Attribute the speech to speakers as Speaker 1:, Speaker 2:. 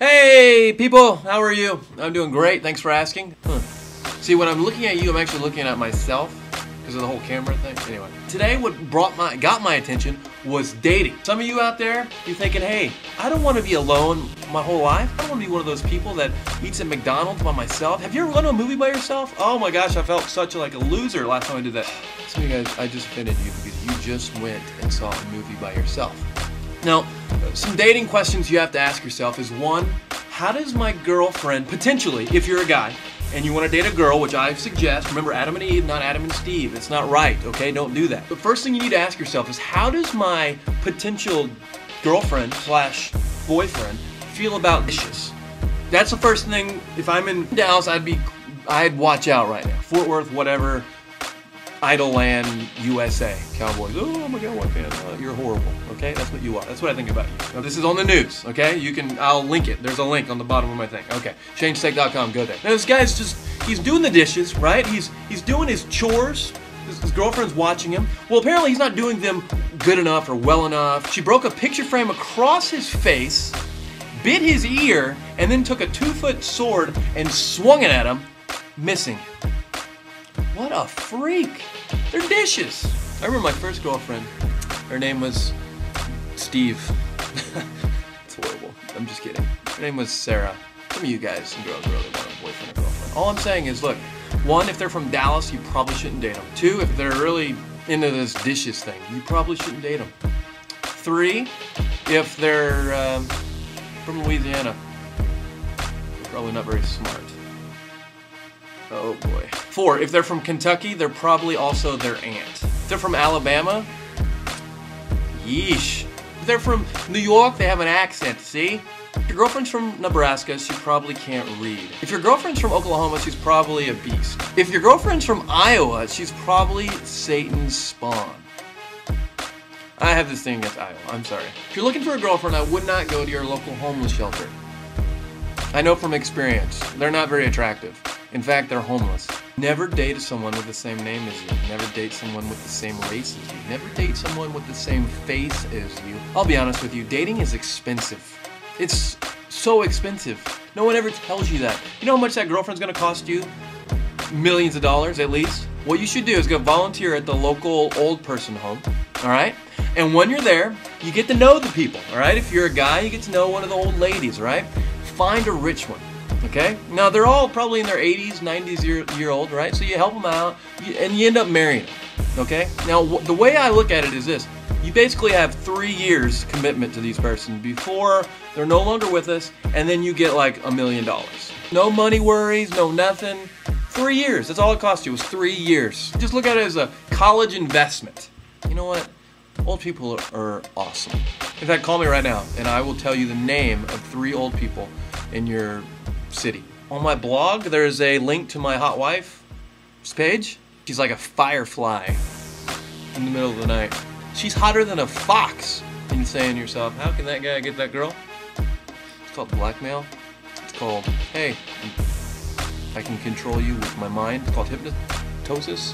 Speaker 1: Hey people, how are you? I'm doing great, thanks for asking. See, when I'm looking at you, I'm actually looking at myself because of the whole camera thing. Anyway, today what got my attention was dating. Some of you out there, you're thinking, hey, I don't want to be alone my whole life. I don't want to be one of those people that eats at McDonald's by myself. Have you ever gone to a movie by yourself? Oh my gosh, I felt such a loser last time I did that. Some of you guys, I just offended you because you just went and saw a movie by yourself. Now, some dating questions you have to ask yourself is one, how does my girlfriend, potentially, if you're a guy, and you want to date a girl, which I suggest, remember Adam and Eve, not Adam and Steve. It's not right, okay? Don't do that. The first thing you need to ask yourself is how does my potential girlfriend slash boyfriend feel about dishes? That's the first thing. If I'm in Dallas, I'd watch out right now. Fort Worth, whatever, Idleland, USA, Cowboys. Oh my God, what fan? You're horrible, okay? That's what you are. That's what I think about you. Now, this is on the news, okay? I'll link it. There's a link on the bottom of my thing. Okay, changesteak.com, go there. Now this guy's he's doing the dishes, right? He's doing his chores. His girlfriend's watching him. Well, apparently he's not doing them good enough or well enough. She broke a picture frame across his face, bit his ear, and then took a 2-foot sword and swung it at him, missing. What a freak. They're dishes. I remember my first girlfriend. Her name was Steve. It's horrible. I'm just kidding. Her name was Sarah. Some of you guys and girls really want a boyfriend or girlfriend. All I'm saying is, look, one, if they're from Dallas, you probably shouldn't date them. Two, if they're really into this dishes thing, you probably shouldn't date them. Three, if they're from Louisiana, they're probably not very smart. Oh boy. 4, if they're from Kentucky, they're probably also their aunt. If they're from Alabama, yeesh. If they're from New York, they have an accent, see? If your girlfriend's from Nebraska, she probably can't read. If your girlfriend's from Oklahoma, she's probably a beast. If your girlfriend's from Iowa, she's probably Satan's spawn. I have this thing against Iowa, I'm sorry. If you're looking for a girlfriend, I would not go to your local homeless shelter. I know from experience, they're not very attractive. In fact, they're homeless. Never date someone with the same name as you. Never date someone with the same race as you. Never date someone with the same face as you. I'll be honest with you, dating is expensive. It's so expensive. No one ever tells you that. You know how much that girlfriend's gonna cost you? Millions of dollars at least. What you should do is go volunteer at the local old person home, all right? And when you're there, you get to know the people, all right? If you're a guy, you get to know one of the old ladies, right? Find a rich one. Okay? Now, they're all probably in their 80s, 90s year old, right? So you help them out, and you end up marrying them. Okay? Now, the way I look at it is this. You basically have 3 years commitment to these persons before they're no longer with us, and then you get like $1 million. No money worries, no nothing. 3 years. That's all it cost you was 3 years. Just look at it as a college investment. You know what? Old people are awesome. In fact, call me right now, and I will tell you the name of 3 old people in your city. On my blog, there's a link to my hot wife's page. She's like a firefly in the middle of the night. She's hotter than a fox. And you're saying to yourself, how can that guy get that girl? It's called blackmail. It's called, hey, I can control you with my mind. It's called hypnosis.